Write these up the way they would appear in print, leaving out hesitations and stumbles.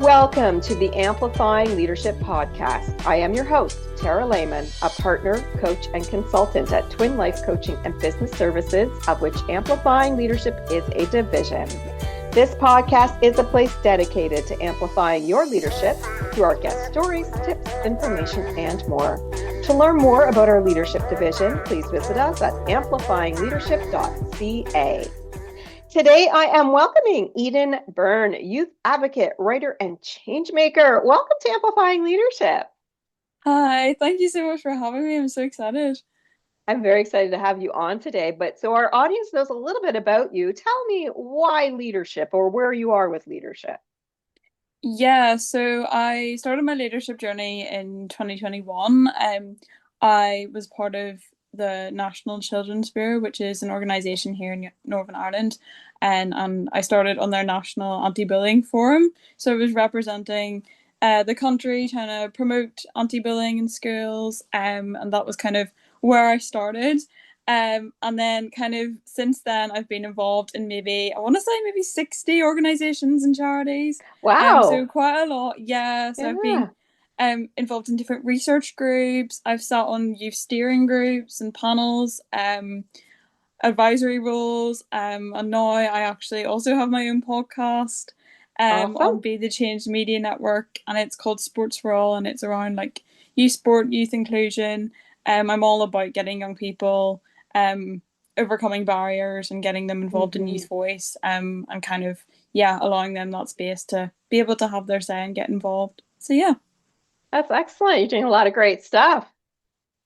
Welcome to the Amplifying Leadership Podcast. I am your host, Tara Lehman, a partner, coach, and consultant at Twin Life Coaching and Business Services, of which Amplifying Leadership is a division. This podcast is a place dedicated to amplifying your leadership through our guest stories, tips, information, and more. To learn more about our leadership division, please visit us at amplifyingleadership.ca. Today, I am welcoming Eden Byrne, youth advocate, writer, and change maker. Welcome to Amplifying Leadership. Hi, thank you so much for having me. I'm so excited. I'm very excited to have you on today. But so our audience knows a little bit about you. Tell me why leadership or where you are with leadership. Yeah, so I started my leadership journey in 2021. I was part of the National Children's Bureau, which is an organisation here in Northern Ireland, and I started on their national anti-bullying forum. So I was representing the country, trying to promote anti-bullying in schools, and that was kind of where I started. And then kind of since then, I've been involved in I want to say maybe 60 organisations and charities. So Wow. quite a lot. Yeah. So I've Yeah. been involved in different research groups. I've sat on youth steering groups and panels, advisory roles. And now I actually also have my own podcast on Awesome. Be the Change Media Network, and it's called Sports for All, and it's around like youth sport, youth inclusion. I'm all about getting young people overcoming barriers and getting them involved in Mm-hmm. youth voice, and kind of, yeah, allowing them that space to be able to have their say and get involved. So yeah. That's excellent. You're doing a lot of great stuff.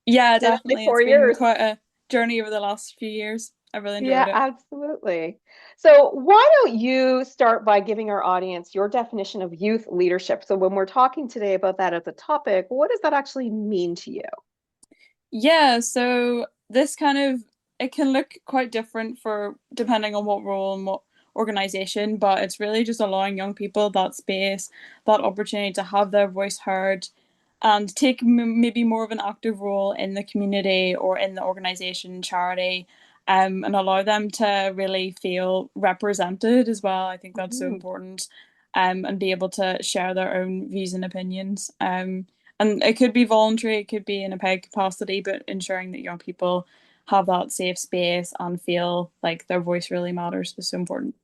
Yeah, In only definitely. It's 4 years. been quite a journey over the last few years. I really enjoyed Yeah, it. absolutely. So why don't you start by giving our audience your definition of youth leadership? So when we're talking today about that as a topic, what does that actually mean to you? Yeah, so this kind of, it can look quite different for depending on what role and what organization, but it's really just allowing young people that space, that opportunity to have their voice heard and take maybe more of an active role in the community or in the organization, charity, and allow them to really feel represented as well. I think that's so Mhm. important, and be able to share their own views and opinions. And it could be voluntary, it could be in a paid capacity, but ensuring that young people have that safe space and feel like their voice really matters is so important.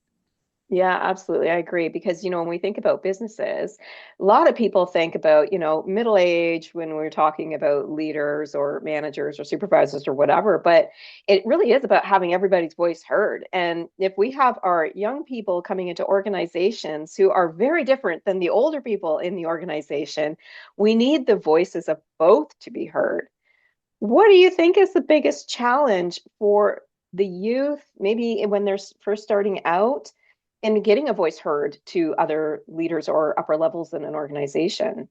Yeah, absolutely. I agree. Because, when we think about businesses, a lot of people think about, middle age when we're talking about leaders or managers or supervisors or whatever, but it really is about having everybody's voice heard. And if we have our young people coming into organizations who are very different than the older people in the organization, we need the voices of both to be heard. What do you think is the biggest challenge for the youth, maybe when they're first starting out, and getting a voice heard to other leaders or upper levels in an organization?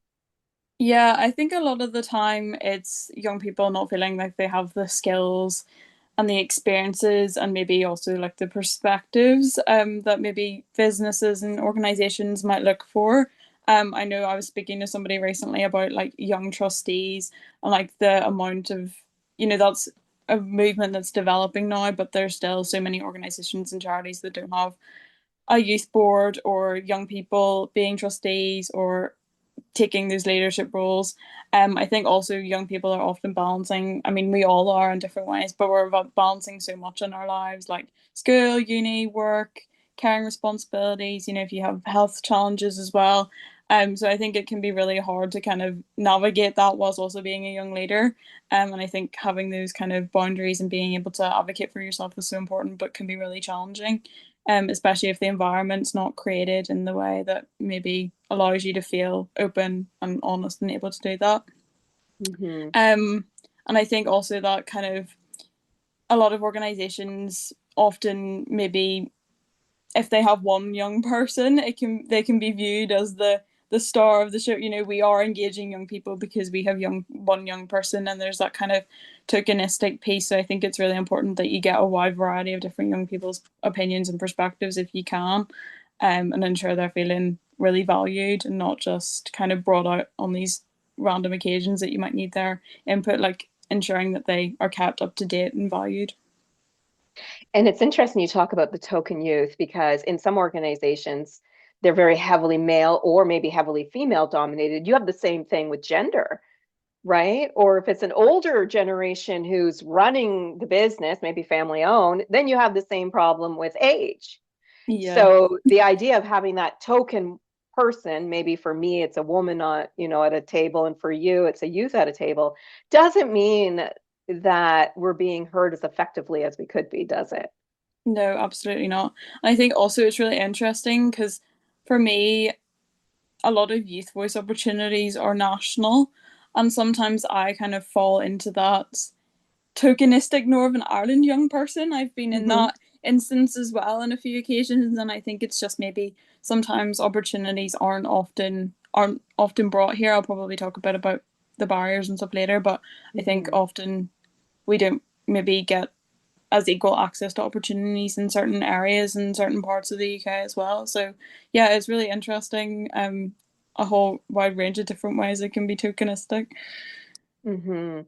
Yeah, I think a lot of the time it's young people not feeling like they have the skills and the experiences and maybe also like the perspectives that maybe businesses and organizations might look for. I know I was speaking to somebody recently about like young trustees and like the amount of, that's a movement that's developing now, but there's still so many organizations and charities that don't have a youth board or young people being trustees or taking those leadership roles. I think also young people are often balancing, I mean, we all are in different ways, but we're balancing so much in our lives, like school, uni, work, caring responsibilities, if you have health challenges as well. So I think it can be really hard to kind of navigate that whilst also being a young leader. And I think having those kind of boundaries and being able to advocate for yourself is so important, but can be really challenging, especially if the environment's not created in the way that maybe allows you to feel open and honest and able to do that. Hmm. Um, and I think also that kind of a lot of organizations often maybe if they have one young person, they can be viewed as the star of the show. We are engaging young people because we have one young person, and there's that kind of tokenistic piece. So I think it's really important that you get a wide variety of different young people's opinions and perspectives if you can, and ensure they're feeling really valued and not just kind of brought out on these random occasions that you might need their input, like ensuring that they are kept up to date and valued. And it's interesting you talk about the token youth because in some organizations, they're very heavily male or maybe heavily female dominated. You have the same thing with gender, right? Or if it's an older generation who's running the business, maybe family owned, then you have the same problem with age. Yeah. So the idea of having that token person, maybe for me it's a woman on, at a table, and for you it's a youth at a table, doesn't mean that we're being heard as effectively as we could be, does it? No, absolutely not. And I think also it's really interesting because for me, a lot of youth voice opportunities are national, and sometimes I kind of fall into that tokenistic Northern Ireland young person. I've been in Mm-hmm. that instance as well on a few occasions, and I think it's just maybe sometimes opportunities aren't often brought here. I'll probably talk a bit about the barriers and stuff later, but I think Mm-hmm. often we don't maybe get as equal access to opportunities in certain areas in certain parts of the UK as well. So yeah, it's really interesting. A whole wide range of different ways it can be tokenistic. Mm-hmm.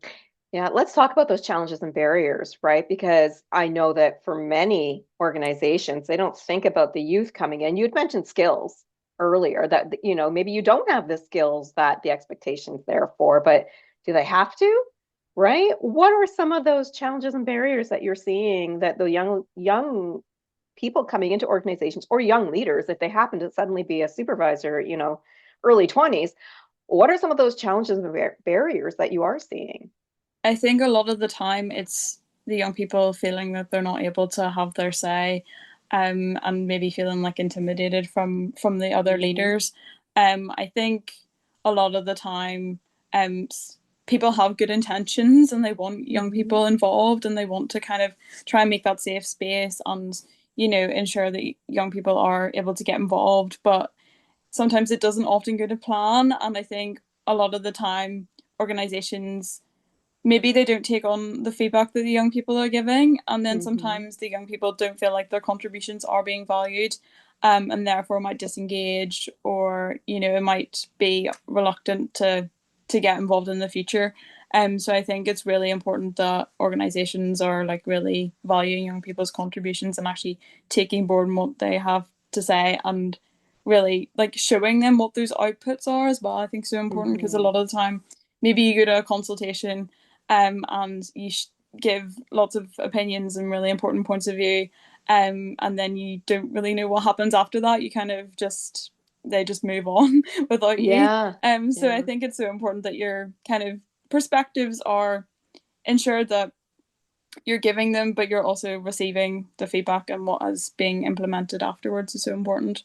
Yeah, let's talk about those challenges and barriers, right? Because I know that for many organizations, they don't think about the youth coming in. You had mentioned skills earlier that, maybe you don't have the skills that the expectations there for, but do they have to? Right? What are some of those challenges and barriers that you're seeing that the young people coming into organizations, or young leaders, if they happen to suddenly be a supervisor, early 20s, what are some of those challenges and barriers that you are seeing? I think a lot of the time it's the young people feeling that they're not able to have their say, and maybe feeling like intimidated from the other Mm-hmm. leaders. I think a lot of the time, um, people have good intentions and they want young Mm-hmm. people involved and they want to kind of try and make that safe space and ensure that young people are able to get involved, but sometimes it doesn't often go to plan. And I think a lot of the time organizations maybe they don't take on the feedback that the young people are giving, and then Mm-hmm. sometimes the young people don't feel like their contributions are being valued, and therefore might disengage, or it might be reluctant to get involved in the future. So I think it's really important that organizations are like really valuing young people's contributions and actually taking board what they have to say, and really like showing them what those outputs are as well. I think so important because a Mm-hmm. lot of the time maybe you go to a consultation, and you give lots of opinions and really important points of view, and then you don't really know what happens after that. You kind of just they just move on without you. Yeah. So I Yeah. think it's so important that your kind of perspectives are ensured that you're giving them, but you're also receiving the feedback, and what is being implemented afterwards is so important.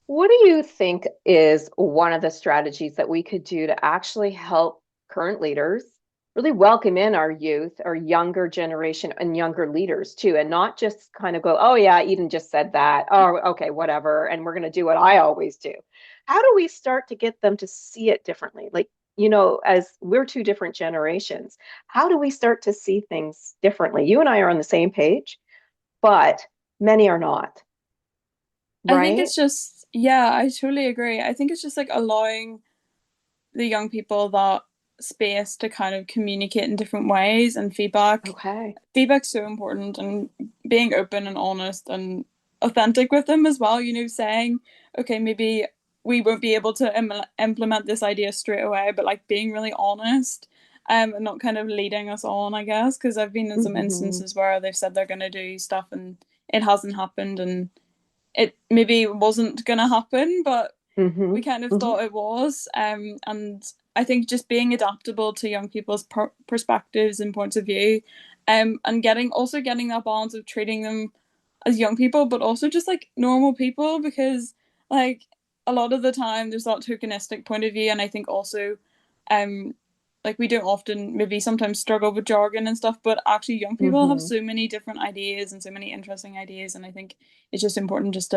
What do you think is one of the strategies that we could do to actually help current leaders really welcome in our youth, our younger generation, and younger leaders too, and not just kind of go, oh, yeah, Eden just said that. Oh, okay, whatever. And we're going to do what I always do. How do we start to get them to see it differently? Like, as we're two different generations, how do we start to see things differently? You and I are on the same page, but many are not, I think right? it's just, yeah, I totally agree. I think it's just like allowing the young people that space to kind of communicate in different ways, and Okay. feedback's so important, and being open and honest and authentic with them as well, saying, okay, maybe we won't be able to implement this idea straight away, but like being really honest, and not kind of leading us on, I guess, because I've been in some Hmm. instances where they've said they're going to do stuff and it hasn't happened, and it maybe wasn't going to happen, but we Hmm. kind of Hmm. thought it was. And I think just being adaptable to young people's perspectives and points of view, and getting that balance of treating them as young people, but also just like normal people, because like a lot of the time there's that tokenistic point of view, and I think also, um, like we don't often maybe sometimes struggle with jargon and stuff, but actually young people have Hmm. so many different ideas and so many interesting ideas, and I think it's just important just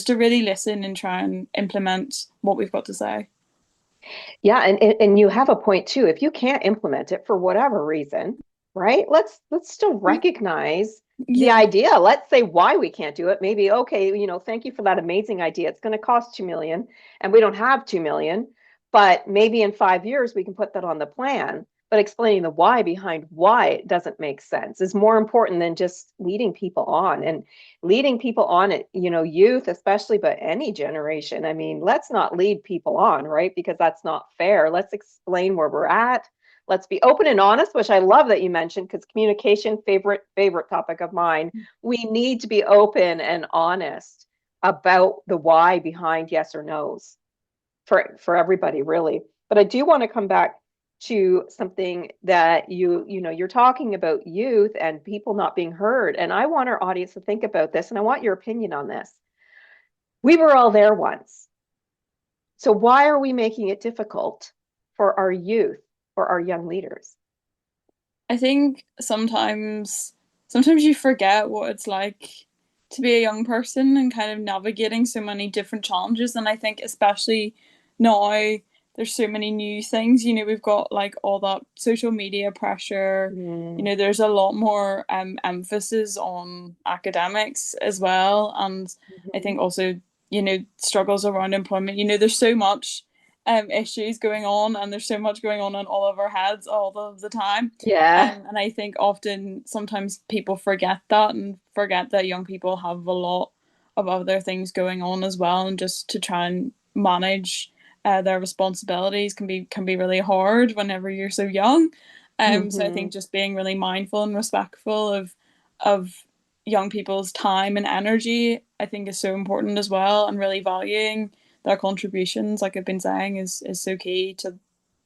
to really listen and try and implement what we've got to say. Yeah, and you have a point too. If you can't implement it for whatever reason, right? Let's still recognize the Yeah, idea. Let's say why we can't do it. Maybe, okay, thank you for that amazing idea. It's going to cost 2 million and we don't have 2 million, but maybe in 5 years we can put that on the plan. but explaining the why behind why it doesn't make sense is more important than just leading people on. And leading people on it, youth especially, but any generation. I mean, let's not lead people on, right? Because that's not fair. Let's explain where we're at. Let's be open and honest, which I love that you mentioned, because communication, favorite topic of mine. We need to be open and honest about the why behind yes or no's for everybody, really. But I do want to come back to something that you're talking about youth and people not being heard. And I want our audience to think about this, and I want your opinion on this. We were all there once. So why are we making it difficult for our youth or our young leaders? I think sometimes you forget what it's like to be a young person and kind of navigating so many different challenges. And I think especially now there's so many new things. We've got like all that social media pressure. Mm. There's a lot more emphasis on academics as well. And I Mhm. think also, struggles around employment. There's so much issues going on, and there's so much going on in all of our heads all of the time. Yeah. And I think often sometimes people forget that and forget that young people have a lot of other things going on as well, and just to try and manage their responsibilities can be really hard whenever you're so young. So I Hmm. think just being really mindful and respectful of young people's time and energy, I think, is so important as well, and really valuing their contributions, like I've been saying, is so key to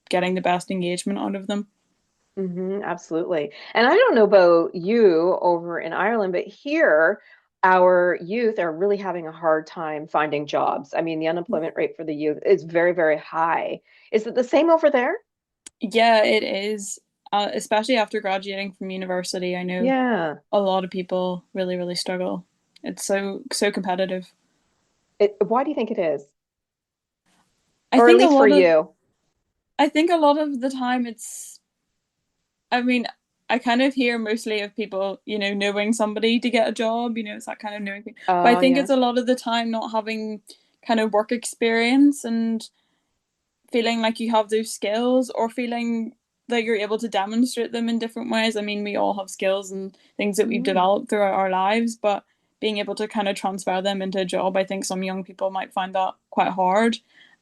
getting the best engagement out of them. Absolutely. And I don't know about you over in Ireland, but here our youth are really having a hard time finding jobs. I mean, the unemployment rate for the youth is very, very high. Is it the same over there? Yeah, it is. Especially after graduating from university, I know Yeah. a lot of people really, really struggle. It's so competitive. Why do you think it is? I Or at think a least for lot of you? I think a lot of the time I mean, I kind of hear mostly of people, knowing somebody to get a job, it's that kind of knowing thing. But I Oh, think yeah. it's a lot of the time not having kind of work experience and feeling like you have those skills, or feeling that you're able to demonstrate them in different ways. I mean, we all have skills and things that we've Mm. developed throughout our lives, but being able to kind of transfer them into a job, I think some young people might find that quite hard.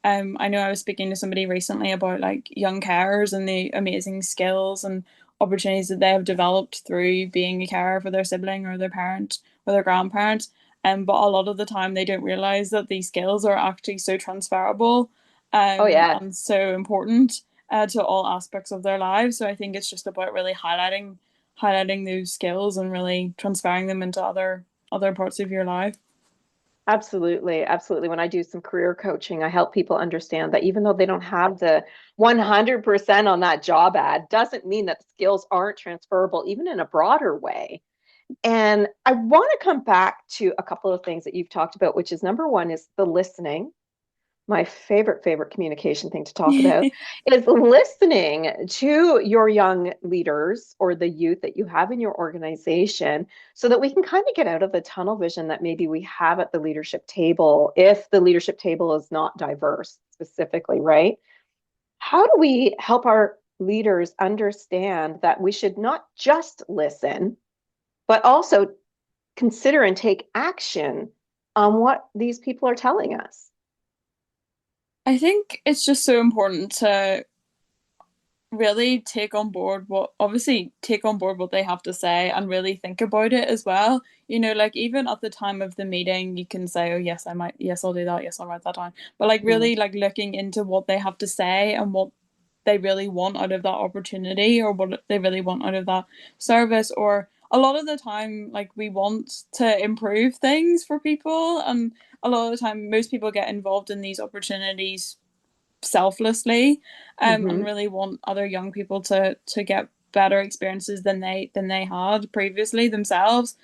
I know I was speaking to somebody recently about like young carers and the amazing skills and opportunities that they have developed through being a carer for their sibling or their parent or their grandparent. But a lot of the time they don't realize that these skills are actually so transferable, Oh, yeah. and so important to all aspects of their lives. So I think it's just about really highlighting those skills and really transferring them into other parts of your life. Absolutely, absolutely. When I do some career coaching, I help people understand that even though they don't have the 100% on that job ad, doesn't mean that the skills aren't transferable, even in a broader way. And I want to come back to a couple of things that you've talked about, which is number one is the listening. My favorite communication thing to talk about is listening to your young leaders or the youth that you have in your organization so that we can kind of get out of the tunnel vision that maybe we have at the leadership table if the leadership table is not diverse specifically, right? How do we help our leaders understand that we should not just listen, but also consider and take action on what these people are telling us? I think it's just so important to really take on board what they have to say and really think about it as well. Like even at the time of the meeting, you can say, oh yes, I'll do that, yes, I'll write that down. But like Mm. really like looking into what they have to say and what they really want out of that opportunity, or what they really want out of that service. Or a lot of the time, like, we want to improve things for people, and a lot of the time most people get involved in these opportunities selflessly, and Hmm. really want other young people to get better experiences than they had previously themselves.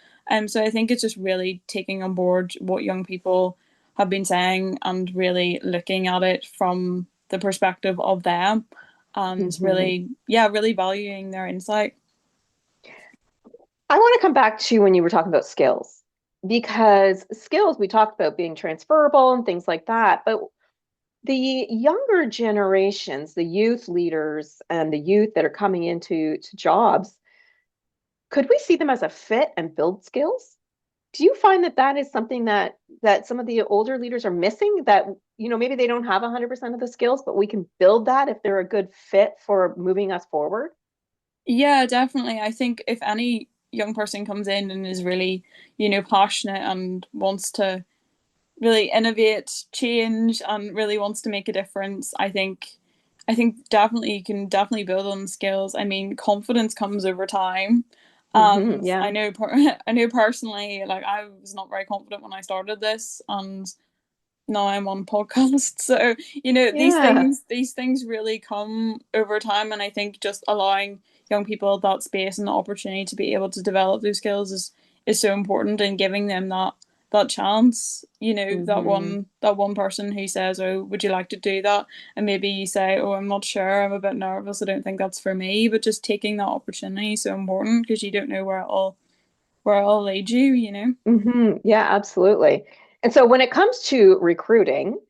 So I think it's just really taking on board what young people have been saying and really looking at it from the perspective of them, and Hmm. really, yeah, really valuing their insight. I want to come back to when you were talking about skills, because skills, we talked about being transferable and things like that. But The younger generations, the youth leaders and the youth that are coming into jobs, could we see them as a fit and build skills? Do you find that that is something that some of the older leaders are missing, that maybe they don't have 100% of the skills, but we can build that if they're a good fit for moving us forward? Yeah, definitely. I think if any young person comes in and is really, passionate and wants to really innovate, change, and really wants to make a difference, I think definitely you can definitely build on skills. I mean, confidence comes over time. And Yeah. I know personally, like I was not very confident when I started this, and now I'm on podcast. So, Yeah. these things really come over time. And I think just allowing young people that space and the opportunity to be able to develop those skills is so important, and giving them that chance. Hmm. That one person who says, "Oh, would you like to do that?" And maybe you say, "Oh, I'm not sure. I'm a bit nervous. I don't think that's for me." But just taking that opportunity is so important, because you don't know where it'll lead you. Yeah, absolutely. And so when it comes to recruiting,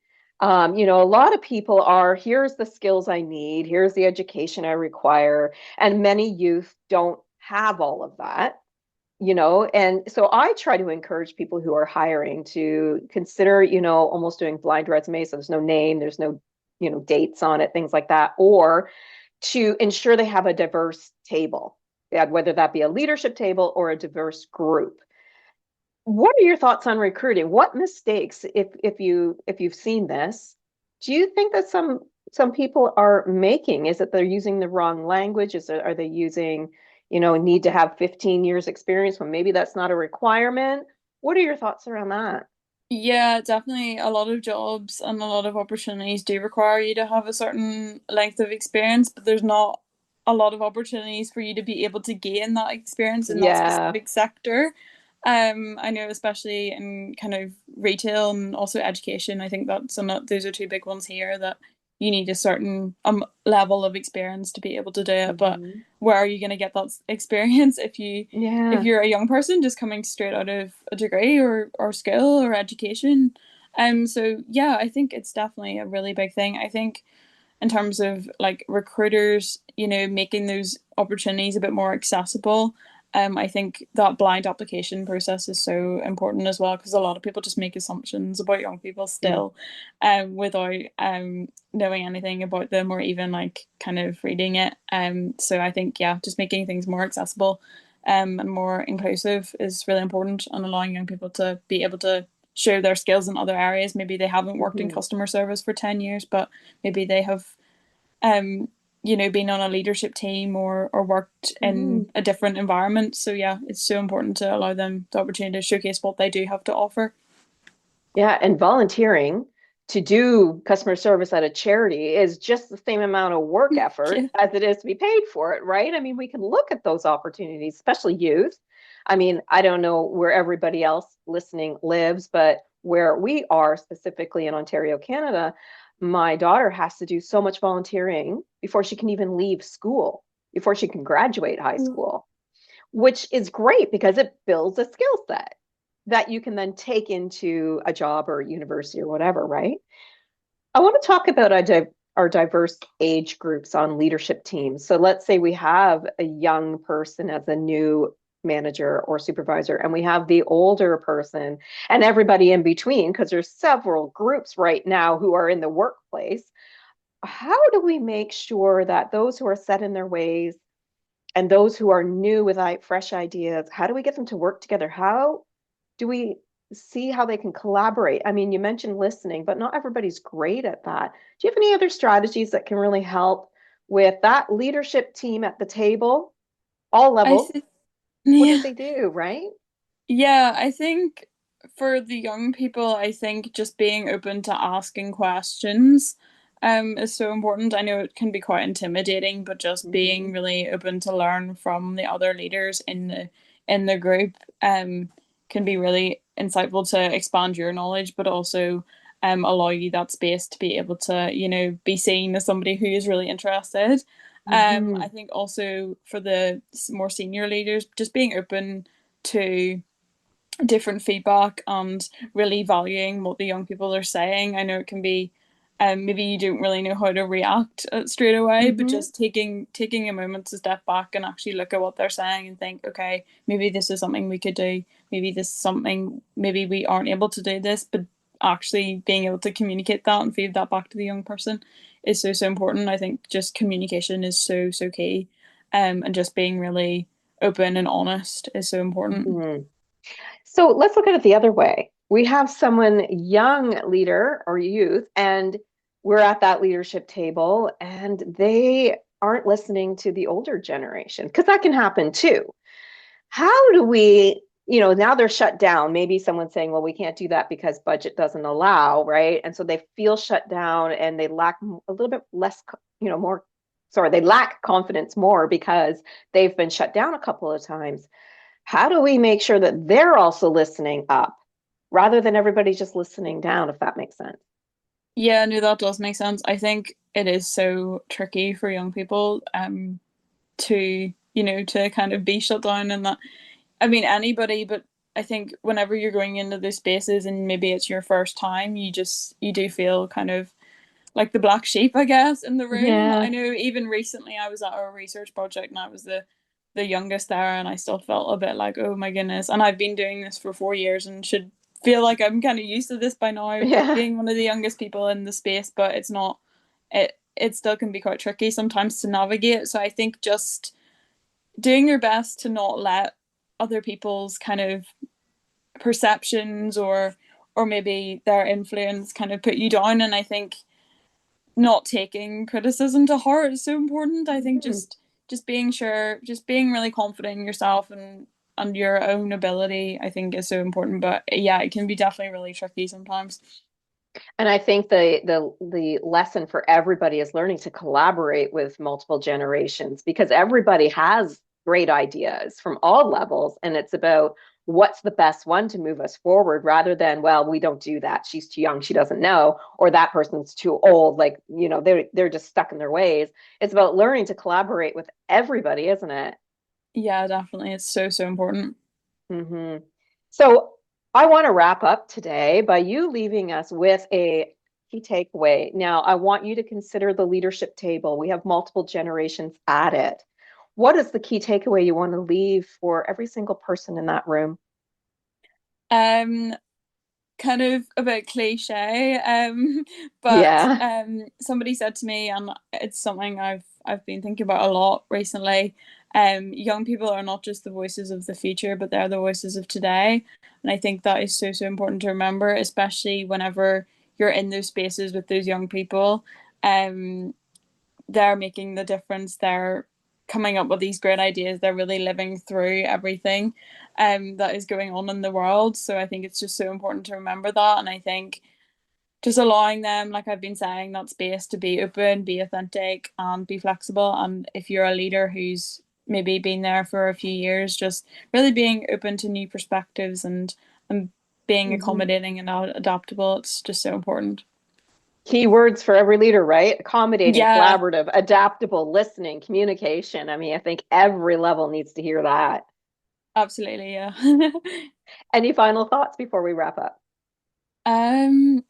a lot of people are, here's the skills I need, here's the education I require, and many youth don't have all of that. And so I try to encourage people who are hiring to consider, almost doing blind resumes. So there's no name, there's no, dates on it, things like that, or to ensure they have a diverse table, yeah, whether that be a leadership table or a diverse group. What are your thoughts on recruiting? What mistakes, if you've seen this, do you think that some people are making? Is it they're using the wrong language? Are they using, need to have 15 years experience when maybe that's not a requirement? What are your thoughts around that? Yeah, definitely. A lot of jobs and a lot of opportunities do require you to have a certain length of experience, but there's not a lot of opportunities for you to be able to gain that experience in that Yeah. specific sector. I know, especially in kind of retail and also education, I think those are two big ones here, that you need a certain level of experience to be able to do it. But Hmm. where are you going to get that experience if Yeah. you're a young person just coming straight out of a degree or skill or education? So yeah, I think it's definitely a really big thing. I think in terms of like recruiters, making those opportunities a bit more accessible. I think that blind application process is so important as well, because a lot of people just make assumptions about young people Mm. still, without knowing anything about them or even like kind of reading it. So I think, yeah, just making things more accessible, and more inclusive is really important, and allowing young people to be able to show their skills in other areas. Maybe they haven't worked in Hmm. customer service for 10 years, but maybe they have um been on a leadership team or worked Hmm. in a different environment. So yeah, it's so important to allow them the opportunity to showcase what they do have to offer. Yeah, and volunteering to do customer service at a charity is just the same amount of work effort Yeah. as it is to be paid for it, right? I mean, we can look at those opportunities, especially youth. I mean, I don't know where everybody else listening lives, but where we are specifically in Ontario, Canada, my daughter has to do so much volunteering before she can even leave school, before she can graduate high school, which is great because it builds a skill set that you can then take into a job or a university or whatever, right? I want to talk about our diverse age groups on leadership teams. So let's say we have a young person as a new manager or supervisor, and we have the older person and everybody in between, because there's several groups right now who are in the workplace. How do we make sure that those who are set in their ways and those who are new with fresh ideas, how do we get them to work together? How do we see how they can collaborate? I mean, you mentioned listening, but not everybody's great at that. Do you have any other strategies that can really help with that leadership team at the table, all I levels? think, What do yeah. they do, right? Yeah, I think for the young people, I think just being open to asking questions is so important. I know it can be quite intimidating, but just being Hmm. really open to learn from the other leaders in the group can be really insightful to expand your knowledge, but also allow you that space to be able to, be seen as somebody who is really interested. I Hmm. think also for the more senior leaders, just being open to different feedback and really valuing what the young people are saying. I know it can be maybe you don't really know how to react straight away, but Hmm. just taking a moment to step back and actually look at what they're saying and think, okay, maybe this is something we could do, maybe this is something, maybe we aren't able to do this, but actually being able to communicate that and feed that back to the young person is so important. I think just communication is so key, and just being really open and honest is so important. Hmm. So let's look at it the other way. We have someone young leader or youth, and we're at that leadership table, and they aren't listening to the older generation because that can happen too. How do we, now they're shut down. Maybe someone's saying, well, we can't do that because budget doesn't allow, right? And so they feel shut down and they lack a little bit less, more, sorry, they lack confidence more because they've been shut down a couple of times. How do we make sure that they're also listening up rather than everybody just listening down, if that makes sense? Yeah, no, that does make sense. I think it is so tricky for young people to, to kind of be shut down, and that, I mean, anybody, but I think whenever you're going into those spaces and maybe it's your first time, you do feel kind of like the black sheep, I guess, in the room. I Yeah. know even recently I was at a research project and I was the youngest there, and I still felt a bit like, oh my goodness. And I've been doing this for 4 years and should feel like I'm kind of used to this by now, Yeah. being one of the youngest people in the space, but it's not. It still can be quite tricky sometimes to navigate. So I think just doing your best to not let other people's kind of perceptions or maybe their influence kind of put you down. And I think not taking criticism to heart is so important. I think Mhm. just being sure, just being really confident in yourself and your own ability, I think is so important. But yeah, it can be definitely really tricky sometimes. And I think the lesson for everybody is learning to collaborate with multiple generations because everybody has great ideas from all levels, and it's about what's the best one to move us forward rather than, well, we don't do that. She's too young, she doesn't know, or that person's too old. Like, they're just stuck in their ways. It's about learning to collaborate with everybody, isn't it? Yeah, definitely. It's so important. Hmm. So I want to wrap up today by you leaving us with a key takeaway. Now, I want you to consider the leadership table. We have multiple generations at it. What is the key takeaway you want to leave for every single person in that room? Um, Kind of a bit cliche, but Yeah. somebody said to me, and it's something I've been thinking about a lot recently. Young people are not just the voices of the future, but they're the voices of today, and I think that is so important to remember, especially whenever you're in those spaces with those young people. Um, they're making the difference. They're coming up with these great ideas. They're really living through everything that is going on in the world. So I think it's just so important to remember that. And I think just allowing them, like I've been saying, that space to be open, be authentic, and be flexible. And if you're a leader who's maybe been there for a few years, just really being open to new perspectives and being Mhm. accommodating and adaptable. It's just so important. Key words for every leader, right? Accommodating, Yeah, collaborative, adaptable, listening, communication. I mean, I think every level needs to hear that. absolutely. Yeah. Any final thoughts before we wrap up? um,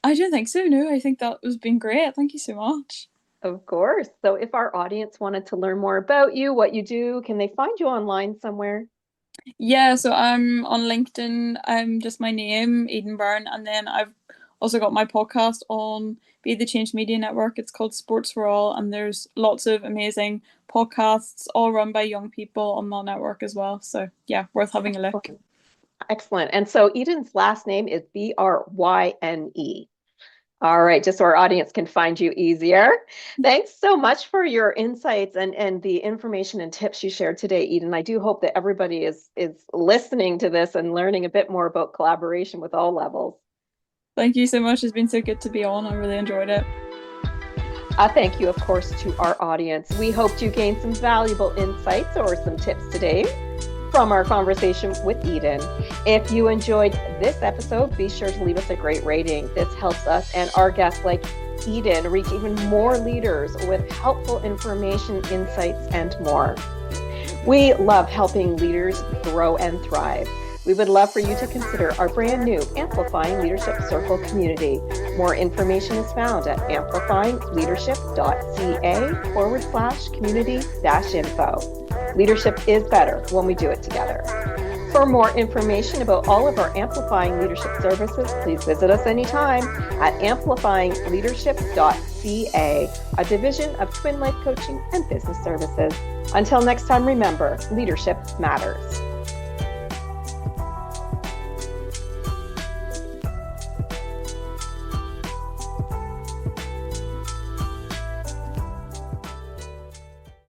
I don't think so. No, I think that was been great. Thank you so much. Of course. So if our audience wanted to learn more about you, what you do, can they find you online somewhere? Yeah, so I'm on LinkedIn. I'm just my name, Eden Byrne, and then I've also got my podcast on Be the Change Media Network. It's called Sports for All, and there's lots of amazing podcasts all run by young people on that network as well. So yeah, worth having a look. Excellent. Excellent. And so Eden's last name is Bryne. All right, just so our audience can find you easier. Thanks so much for your insights and the information and tips you shared today, Eden. I do hope that everybody is listening to this and learning a bit more about collaboration with all levels. Thank you so much. It's been so good to be on. I really enjoyed it. Thank you, of course, to our audience. We hope you gained some valuable insights or some tips today from our conversation with Eden. If you enjoyed this episode, be sure to leave us a great rating. This helps us and our guests like Eden reach even more leaders with helpful information, insights, and more. We love helping leaders grow and thrive. We would love for you to consider our brand new Amplifying Leadership Circle community. More information is found at amplifyingleadership.ca/community-info. Leadership is better when we do it together. For more information about all of our Amplifying Leadership services, please visit us anytime at amplifyingleadership.ca, a division of Twin Life Coaching and Business Services. Until next time, remember, leadership matters.